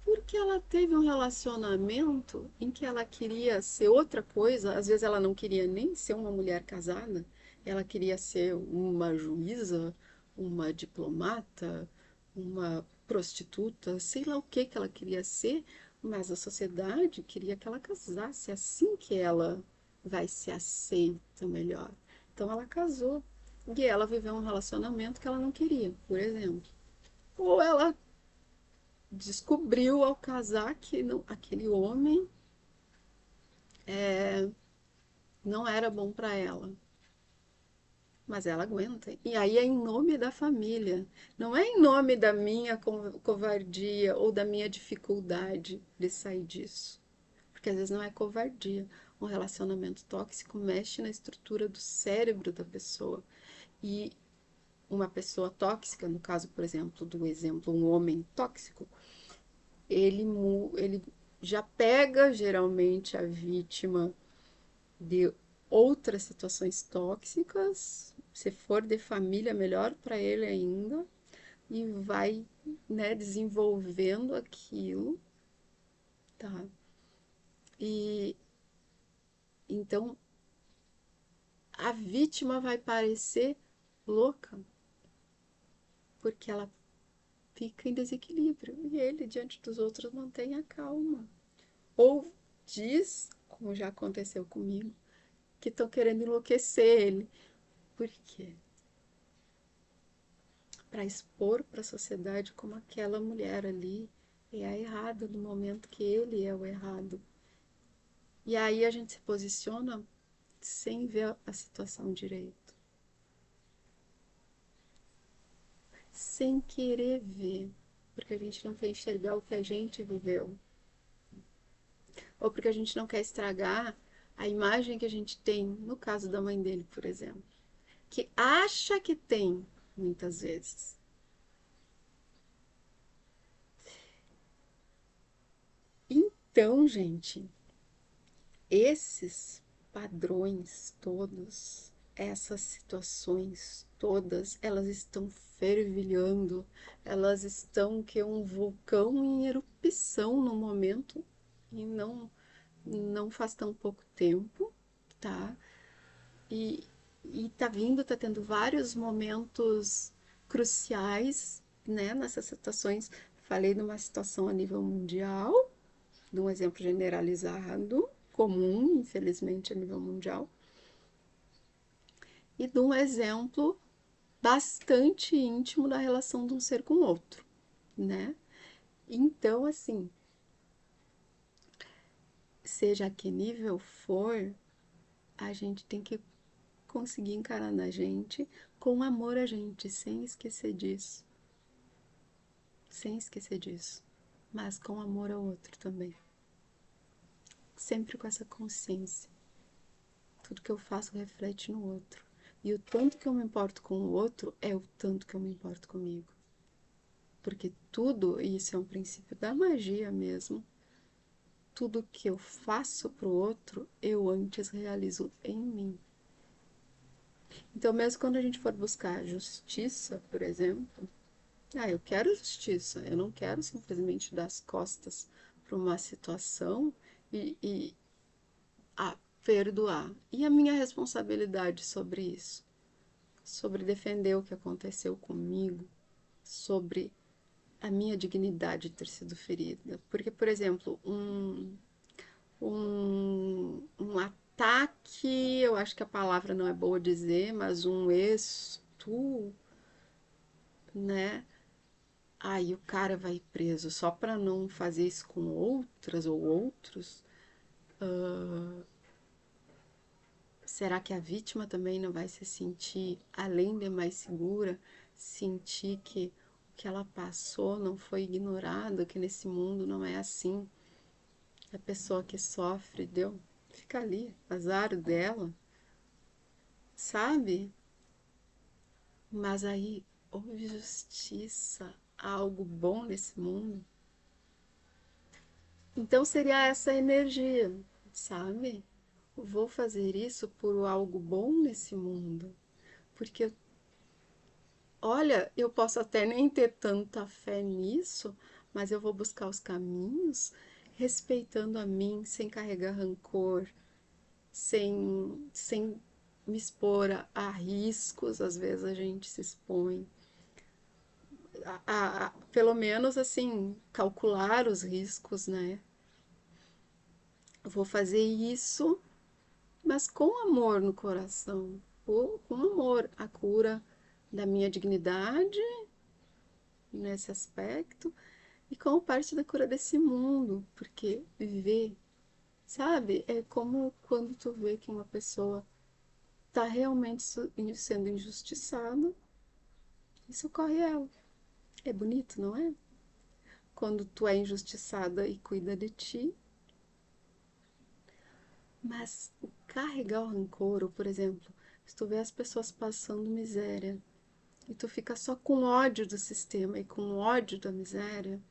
Por porque ela teve um relacionamento em que ela queria ser outra coisa, às vezes ela não queria nem ser uma mulher casada, ela queria ser uma juíza, uma diplomata, uma prostituta, sei lá o que que ela queria ser, mas a sociedade queria que ela casasse, é assim que ela vai ser aceita melhor. Então ela casou e ela viveu um relacionamento que ela não queria, por exemplo. Ou ela descobriu ao casar que não, aquele homem não era bom para ela. Mas ela aguenta. E aí é em nome da família. Não é em nome da minha covardia ou da minha dificuldade de sair disso. Porque às vezes não é covardia. Um relacionamento tóxico mexe na estrutura do cérebro da pessoa. E uma pessoa tóxica, no caso, por exemplo, do exemplo, um homem tóxico, ele, ele já pega geralmente a vítima de outras situações tóxicas, se for de família, melhor para ele ainda, e vai, né, desenvolvendo aquilo, tá? E então a vítima vai parecer louca, porque ela fica em desequilíbrio e ele, diante dos outros, mantém a calma. Ou diz, como já aconteceu comigo, que estão querendo enlouquecer ele. Por quê? Para expor para a sociedade como aquela mulher ali é a errada no momento que ele é o errado. E aí a gente se posiciona sem ver a situação direito, sem querer ver, porque a gente não quer enxergar o que a gente viveu, ou porque a gente não quer estragar a imagem que a gente tem, no caso da mãe dele, por exemplo, que acha que tem, muitas vezes. Então, gente, esses padrões todos, essas situações todas, elas estão fervilhando, elas estão que um vulcão em erupção no momento e não faz tão pouco tempo, tá? E, e tá vindo, tá tendo vários momentos cruciais, né, nessas situações. Falei de uma situação a nível mundial, de um exemplo generalizado, comum, infelizmente, a nível mundial, e de um exemplo bastante íntimo da relação de um ser com o outro, né? Então, assim, seja a que nível for, a gente tem que conseguir encarar na gente com amor a gente, sem esquecer disso. Sem esquecer disso. Mas com amor ao outro também. Sempre com essa consciência. Tudo que eu faço reflete no outro. E o tanto que eu me importo com o outro é o tanto que eu me importo comigo. Porque tudo, e isso é um princípio da magia mesmo, tudo que eu faço pro outro, eu antes realizo em mim. Então, mesmo quando a gente for buscar justiça, por exemplo, eu quero justiça, eu não quero simplesmente dar as costas para uma situação e perdoar. E a minha responsabilidade sobre isso? Sobre defender o que aconteceu comigo, sobre a minha dignidade ter sido ferida. Porque, por exemplo, um ataque, eu acho que a palavra não é boa dizer, mas um estupro, né? Aí o cara vai preso só para não fazer isso com outras ou outros. Será que a vítima também não vai se sentir, além de mais segura, sentir que o que ela passou não foi ignorado, que nesse mundo não é assim? A pessoa que sofre, deu, fica ali, azar dela, sabe? Mas aí houve justiça, há algo bom nesse mundo. Então seria essa energia, sabe? Vou fazer isso por algo bom nesse mundo. Porque, olha, eu posso até nem ter tanta fé nisso, mas eu vou buscar os caminhos respeitando a mim, sem carregar rancor, sem me expor a riscos, às vezes a gente se expõe. Pelo menos assim, calcular os riscos, né? Eu vou fazer isso, mas com amor no coração, com amor à cura da minha dignidade nesse aspecto e como parte da cura desse mundo, porque viver, sabe, é como quando tu vê que uma pessoa está realmente sendo injustiçada e socorre ela. É bonito, não é? Quando tu é injustiçada e cuida de ti, mas o carregar o rancor, ou por exemplo, se tu vê as pessoas passando miséria e tu fica só com ódio do sistema e com ódio da miséria,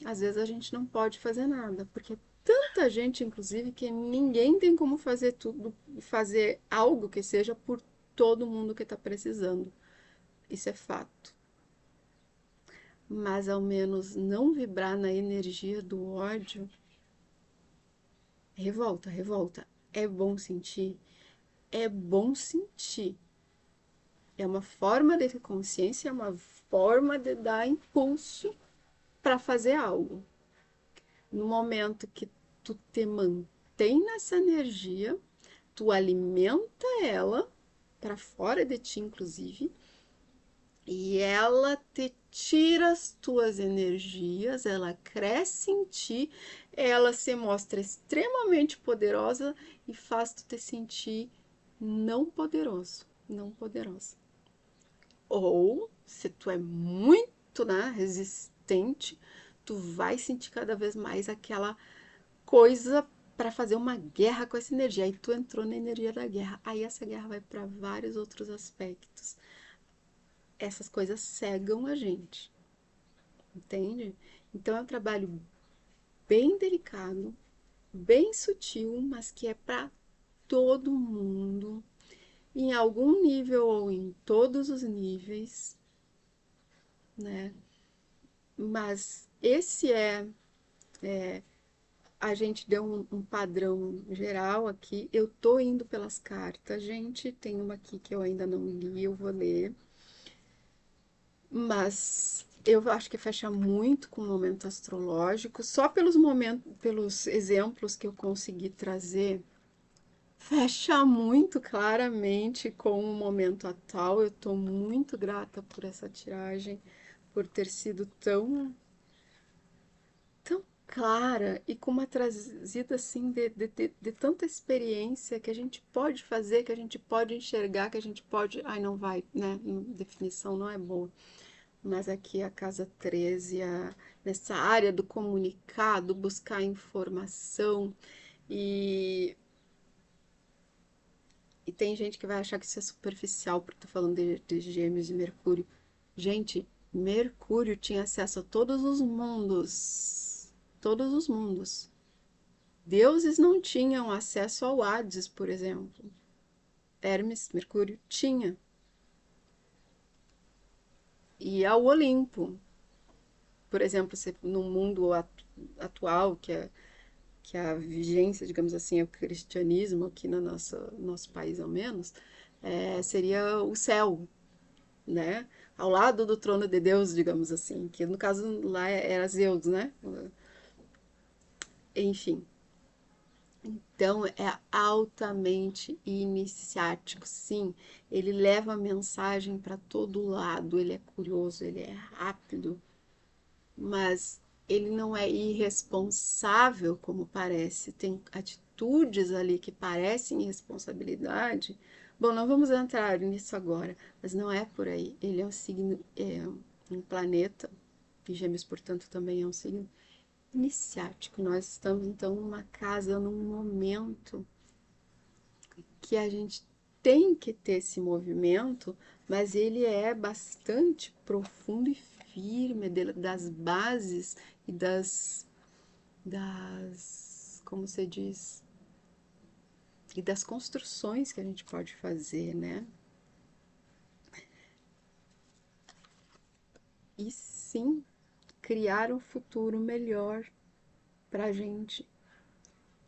às vezes a gente não pode fazer nada, porque tanta gente, inclusive, que ninguém tem como fazer tudo, fazer algo que seja por todo mundo que está precisando. Isso é fato. Mas ao menos não vibrar na energia do ódio, revolta, revolta. É bom sentir, é bom sentir. É uma forma de ter consciência, é uma forma de dar impulso para fazer algo. No momento que tu te mantém nessa energia, tu alimenta ela para fora de ti, inclusive, e ela te tira as tuas energias, ela cresce em ti, ela se mostra extremamente poderosa e faz tu te sentir não poderoso, não poderosa. Ou, se tu é muito, né, resistente, tu vai sentir cada vez mais aquela coisa para fazer uma guerra com essa energia. Aí tu entrou na energia da guerra. Aí essa guerra vai para vários outros aspectos. Essas coisas cegam a gente, entende? Então é um trabalho bem delicado, bem sutil, mas que é para todo mundo, em algum nível ou em todos os níveis, né? Mas esse a gente deu um padrão geral aqui. Eu tô indo pelas cartas, gente. Tem uma aqui que eu ainda não li, eu vou ler. Mas eu acho que fecha muito com o momento astrológico. Só pelos momentos, pelos exemplos que eu consegui trazer, fecha muito claramente com o momento atual. Eu tô muito grata por essa tiragem, por ter sido tão clara e com uma trazida assim de tanta experiência que a gente pode fazer, que a gente pode enxergar, que a gente pode. Ai, não vai, né? Definição não é boa. Mas aqui a casa 13, nessa área do comunicado, buscar informação e. E tem gente que vai achar que isso é superficial, porque tô falando de Gêmeos e Mercúrio. Gente, Mercúrio tinha acesso a todos os mundos. Todos os mundos. Deuses não tinham acesso ao Hades, por exemplo. Hermes, Mercúrio, tinha. E ao Olimpo. Por exemplo, no mundo atual, que a vigência, digamos assim, é o cristianismo, aqui no nosso país ao menos, seria o céu, né? Ao lado do trono de Deus, digamos assim, que no caso lá era Zeus, né? Enfim, então é altamente iniciático, sim. Ele leva a mensagem para todo lado, ele é curioso, ele é rápido, mas ele não é irresponsável como parece. Tem atitudes ali que parecem irresponsabilidade. Bom, não vamos entrar nisso agora, mas não é por aí. Ele é um signo, é um planeta, e Gêmeos, portanto, também é um signo iniciático. Nós estamos então numa casa, num momento que a gente tem que ter esse movimento, mas ele é bastante profundo e firme das bases e como se diz, e das construções que a gente pode fazer, né? E sim, criar um futuro melhor para a gente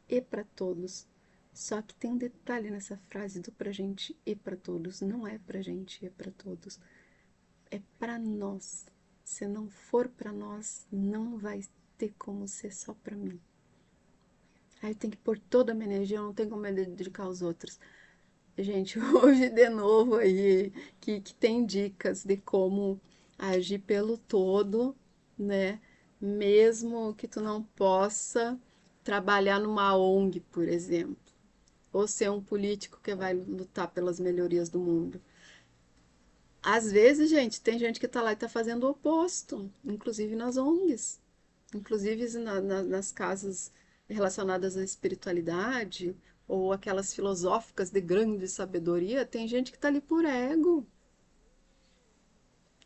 e para todos. Só que tem um detalhe nessa frase do pra gente e para todos. Não é pra gente e é para todos. É para nós. Se não for para nós, não vai ter como ser só para mim. Aí tem que pôr toda a minha energia, eu não tenho como me dedicar aos outros. Gente, hoje de novo aí, que tem dicas de como agir pelo todo, né? Mesmo que tu não possa trabalhar numa ONG, por exemplo, ou ser um político que vai lutar pelas melhorias do mundo. Às vezes, gente, tem gente que tá lá e tá fazendo o oposto, inclusive nas ONGs, inclusive nas casas relacionadas à espiritualidade ou aquelas filosóficas de grande sabedoria, tem gente que tá ali por ego.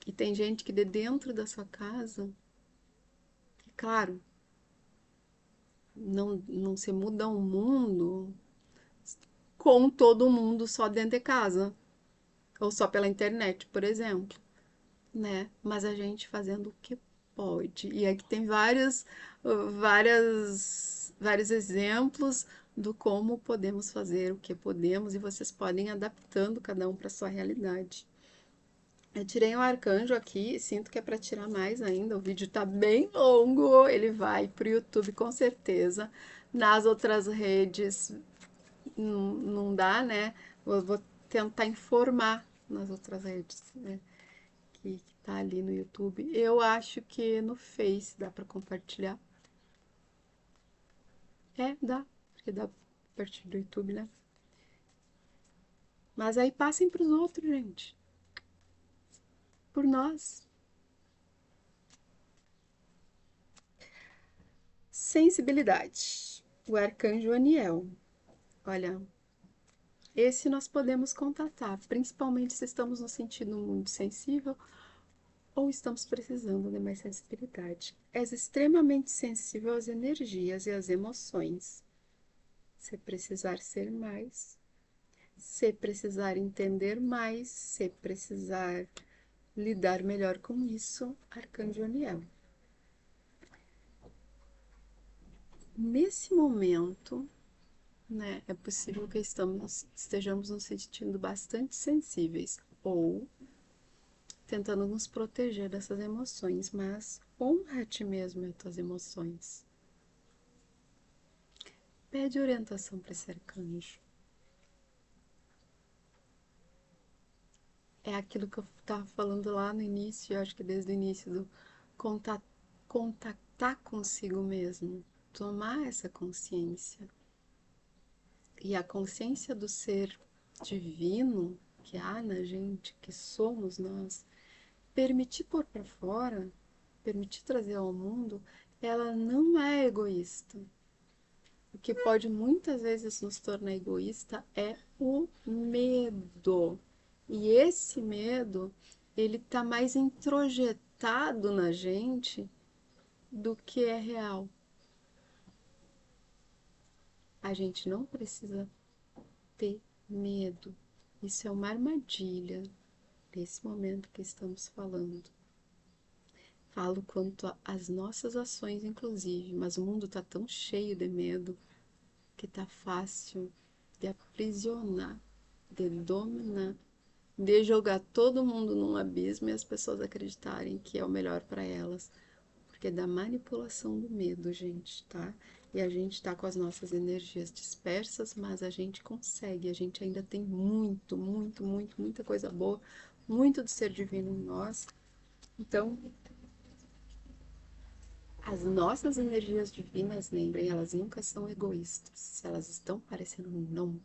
E tem gente que de dentro da sua casa, claro, não se muda o mundo com todo mundo só dentro de casa, ou só pela internet, por exemplo, né? Mas a gente fazendo o que pode. E aqui tem vários exemplos do como podemos fazer o que podemos e vocês podem ir adaptando cada um para sua realidade. Eu tirei um arcanjo aqui, sinto que é para tirar mais ainda. O vídeo tá bem longo, ele vai pro YouTube com certeza. Nas outras redes não dá, né? Eu vou tentar informar nas outras redes, né? Que tá ali no YouTube. Eu acho que no Face dá para compartilhar. É, dá, porque dá a partir do YouTube, né? Mas aí passem pros outros, gente. Por nós. Sensibilidade. O arcanjo Aniel. Olha, esse nós podemos contatar, principalmente se estamos nos sentindo muito sensível ou estamos precisando de mais sensibilidade. És extremamente sensível às energias e às emoções. Se precisar ser mais, se precisar entender mais, se precisar lidar melhor com isso, Arcanjo Aniel. Nesse momento, né, é possível que estejamos nos sentindo bastante sensíveis ou tentando nos proteger dessas emoções, mas honra a ti mesmo e as tuas emoções. Pede orientação para esse arcanjo. É aquilo que eu estava falando lá no início, eu acho que desde o início do contactar consigo mesmo, tomar essa consciência. E a consciência do ser divino que há na gente, que somos nós, permitir pôr para fora, permitir trazer ao mundo, ela não é egoísta. O que pode muitas vezes nos tornar egoísta é o medo. E esse medo, ele tá mais introjetado na gente do que é real. A gente não precisa ter medo. Isso é uma armadilha nesse momento que estamos falando. Falo quanto às nossas ações, inclusive, mas o mundo está tão cheio de medo que tá fácil de aprisionar, de dominar, de jogar todo mundo num abismo e as pessoas acreditarem que é o melhor para elas. Porque é da manipulação do medo, gente, tá? E a gente tá com as nossas energias dispersas, mas a gente consegue, a gente ainda tem muita coisa boa, muito do ser divino em nós. Então, as nossas energias divinas, lembrem, elas nunca são egoístas. Se elas estão parecendo não,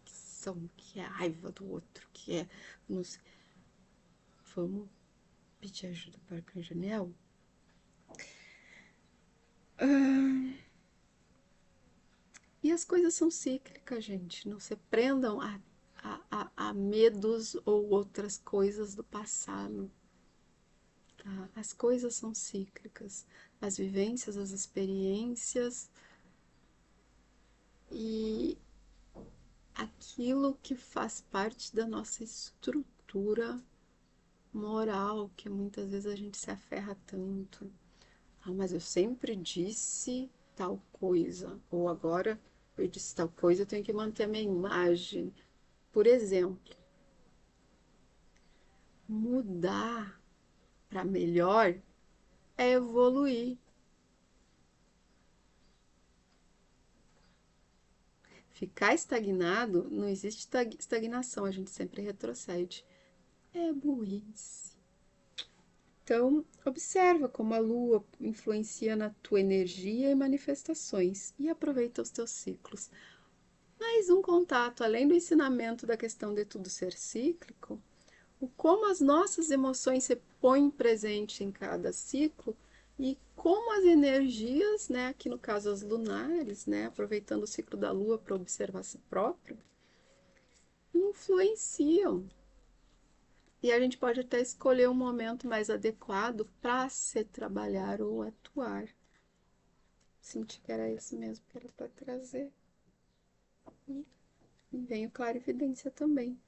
que são, que é a raiva do outro, que é. Não sei. Vamos pedir ajuda para o Arcanjo Aniel? E as coisas são cíclicas, gente. Não se prendam a medos ou outras coisas do passado. Tá? As coisas são cíclicas. As vivências, as experiências e aquilo que faz parte da nossa estrutura moral, que muitas vezes a gente se aferra tanto. Ah, mas eu sempre disse tal coisa. Ou agora eu disse tal coisa, eu tenho que manter a minha imagem. Por exemplo, mudar para melhor é evoluir. Ficar estagnado, não existe estagnação, a gente sempre retrocede. É burrice. Então, observa como a lua influencia na tua energia e manifestações e aproveita os teus ciclos. Mais um contato, além do ensinamento da questão de tudo ser cíclico, o como as nossas emoções se põem presente em cada ciclo e como as energias, né, aqui no caso as lunares, né, aproveitando o ciclo da lua para observar si próprio, influenciam. E a gente pode até escolher um momento mais adequado para se trabalhar ou atuar. Senti que era isso mesmo que era para trazer. E veio clarividência também.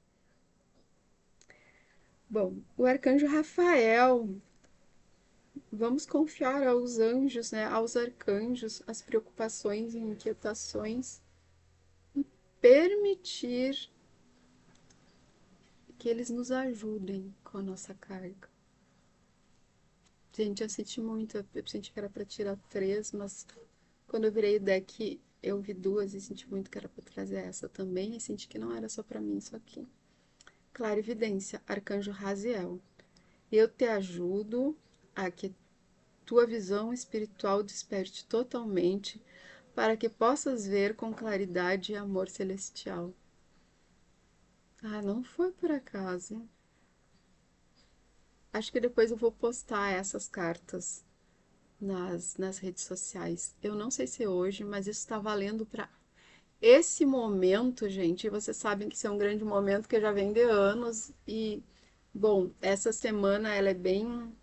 Bom, o arcanjo Rafael, vamos confiar aos anjos, né, aos arcanjos, as preocupações e inquietações, permitir que eles nos ajudem com a nossa carga. Gente, eu senti muito, eu senti que era para tirar três, mas quando eu virei o deck, eu vi duas e senti muito que era para trazer essa também, e senti que não era só para mim isso aqui. Clarividência, Arcanjo Raziel. Eu te ajudo a que tua visão espiritual desperte totalmente para que possas ver com claridade e amor celestial. Ah, não foi por acaso. Acho que depois eu vou postar essas cartas nas redes sociais. Eu não sei se é hoje, mas isso está valendo para esse momento, gente. E vocês sabem que isso é um grande momento que já vem de anos. E, bom, essa semana ela é bem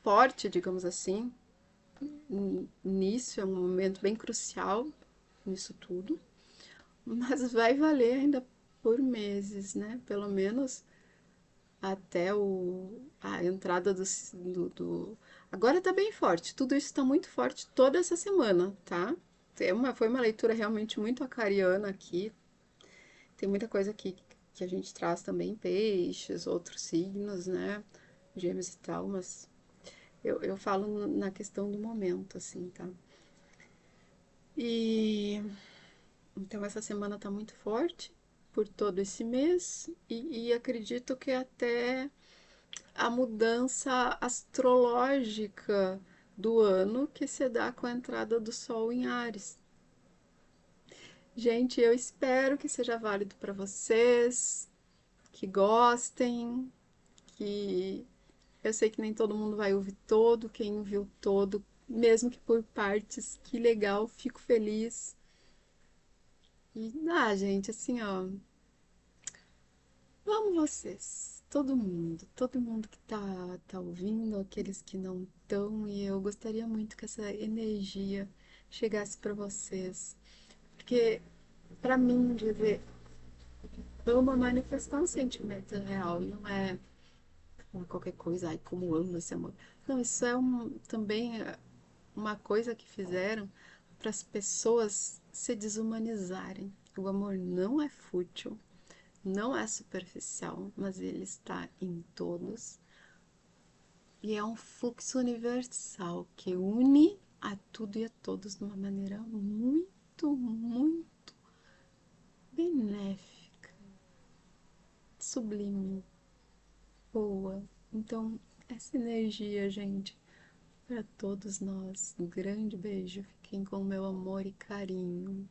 forte, digamos assim, nisso, é um momento bem crucial nisso tudo, mas vai valer ainda por meses, né? Pelo menos até a entrada Agora tá bem forte, tudo isso tá muito forte toda essa semana, tá? Foi uma leitura realmente muito acariana aqui, tem muita coisa aqui que a gente traz também, peixes, outros signos, né? Gêmeos e tal, mas eu falo na questão do momento, assim, tá? E então essa semana tá muito forte por todo esse mês e acredito que até a mudança astrológica do ano que se dá com a entrada do Sol em Áries. Gente, eu espero que seja válido para vocês, que gostem, que eu sei que nem todo mundo vai ouvir todo, quem viu todo, mesmo que por partes, que legal, fico feliz. E, gente, assim, ó, vamos vocês, todo mundo que tá ouvindo, aqueles que não estão, e eu gostaria muito que essa energia chegasse para vocês, porque para mim dizer uma manifestar um sentimento real, não é qualquer coisa, ai, como amo esse amor. Não, isso é também uma coisa que fizeram para as pessoas se desumanizarem. O amor não é fútil, não é superficial, mas ele está em todos e é um fluxo universal que une a tudo e a todos de uma maneira muito, muito benéfica, sublime, boa. Então, essa energia, gente, para todos nós. Um grande beijo. Fiquem com meu amor e carinho.